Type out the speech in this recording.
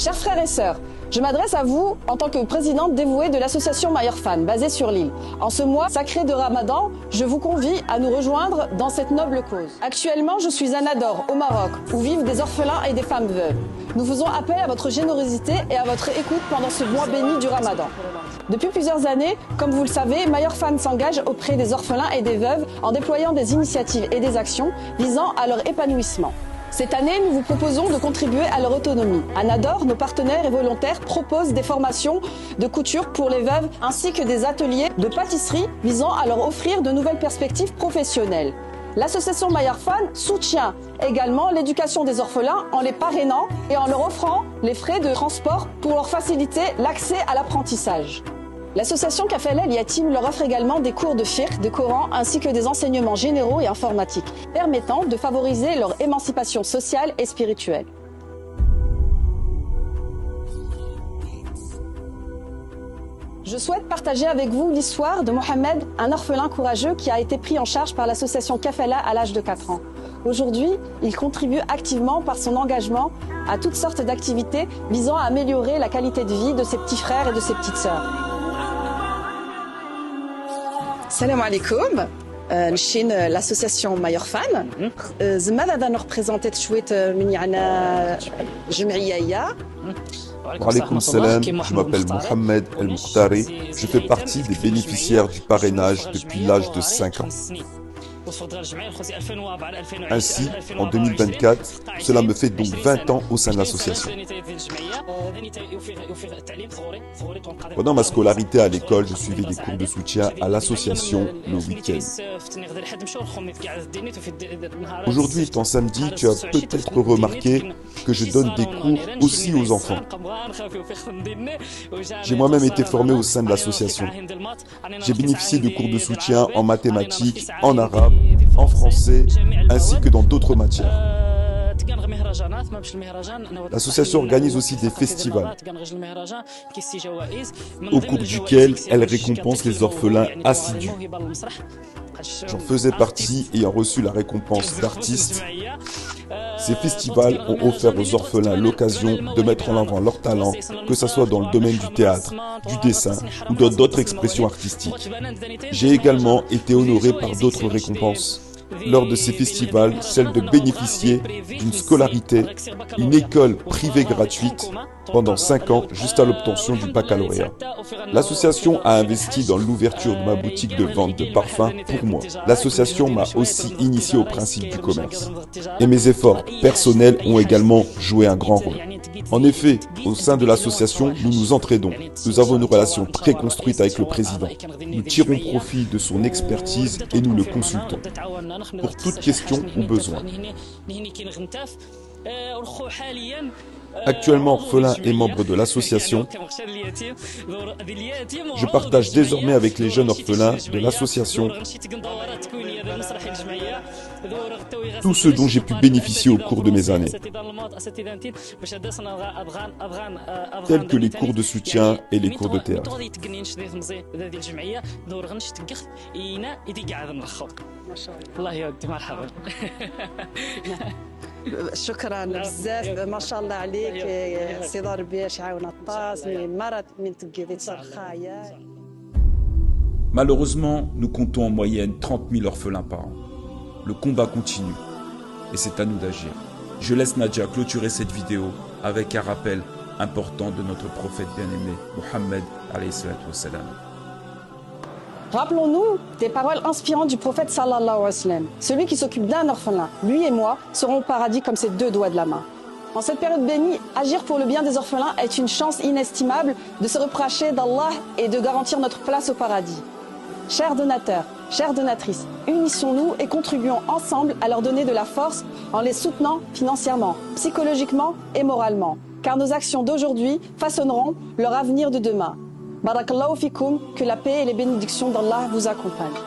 Chers frères et sœurs, je m'adresse à vous en tant que présidente dévouée de l'association My Orphan, basée sur l'île. En ce mois sacré de Ramadan, je vous convie à nous rejoindre dans cette noble cause. Actuellement, je suis à Nador, au Maroc, où vivent des orphelins et des femmes veuves. Nous faisons appel à votre générosité et à votre écoute pendant ce mois béni du Ramadan. Depuis plusieurs années, comme vous le savez, My Orphan s'engage auprès des orphelins et des veuves en déployant des initiatives et des actions visant à leur épanouissement. Cette année, nous vous proposons de contribuer à leur autonomie. À Nador, nos partenaires et volontaires proposent des formations de couture pour les veuves ainsi que des ateliers de pâtisserie visant à leur offrir de nouvelles perspectives professionnelles. L'association My Orphan soutient également l'éducation des orphelins en les parrainant et en leur offrant les frais de transport pour leur faciliter l'accès à l'apprentissage. L'association Kafala El Yatim leur offre également des cours de fiqh, de Coran ainsi que des enseignements généraux et informatiques permettant de favoriser leur émancipation sociale et spirituelle. Je souhaite partager avec vous l'histoire de Mohamed, un orphelin courageux qui a été pris en charge par l'association Kafala à l'âge de 4 ans. Aujourd'hui, il contribue activement par son engagement à toutes sortes d'activités visant à améliorer la qualité de vie de ses petits frères et de ses petites sœurs. Salam alaikum. نشين l'association My Orphan. زعما هذا نربريزونتي شويه من يعني جمعيه. Alaykoum salam, je m'appelle Mohamed El Mouhtari, je fais partie des bénéficiaires du parrainage depuis l'âge de 5 ans. Ainsi, en 2024, cela me fait donc 20 ans au sein de l'association. Pendant ma scolarité à l'école, je suivais des cours de soutien à l'association le week-end. Aujourd'hui étant samedi, tu as peut-être remarqué que je donne des cours aussi aux enfants. J'ai moi-même été formé au sein de l'association. J'ai bénéficié de cours de soutien en mathématiques, en arabe, en français, ainsi que dans d'autres matières. L'association organise aussi des festivals, au cours duquel elle récompense les orphelins assidus. J'en faisais partie ayant reçu la récompense d'artiste. Ces festivals ont offert aux orphelins l'occasion de mettre en avant leurs talents, que ce soit dans le domaine du théâtre, du dessin ou dans d'autres expressions artistiques. J'ai également été honoré par d'autres récompenses. Lors de ces festivals, celle de bénéficier d'une scolarité, une école privée gratuite pendant 5 ans juste à l'obtention du baccalauréat. L'association a investi dans l'ouverture de ma boutique de vente de parfums pour moi. L'association m'a aussi initié au principe du commerce. Et mes efforts personnels ont également joué un grand rôle. En effet, au sein de l'association, nous nous entraidons. Nous avons une relation très construite avec le président. Nous tirons profit de son expertise et nous le consultons pour toute question ou besoin. Actuellement orphelin et membre de l'association, je partage désormais avec les jeunes orphelins de l'association tout ce dont j'ai pu bénéficier au cours de mes années, tels que les cours de soutien et les cours de théâtre. شكرا بزاف ما شاء الله عليك سي ضربي شعاون الطاس من مرض من تقيدي تصرخايا. Malheureusement, nous comptons en moyenne 30 000 orphelins par an. Le combat continue et c'est à nous d'agir. Je laisse Nadia clôturer cette vidéo avec un rappel important de notre prophète bien-aimé, Mohammed alayhi salatu wassalam. Rappelons-nous des paroles inspirantes du prophète sallallahu alayhi wa sallam. Celui qui s'occupe d'un orphelin, lui et moi, seront au paradis comme ses 2 doigts de la main. En cette période bénie, agir pour le bien des orphelins est une chance inestimable de se rapprocher d'Allah et de garantir notre place au paradis. Chers donateurs, chères donatrices, unissons-nous et contribuons ensemble à leur donner de la force en les soutenant financièrement, psychologiquement et moralement. Car nos actions d'aujourd'hui façonneront leur avenir de demain. Barakallahu fikoum, que la paix et les bénédictions d'Allah vous accompagnent.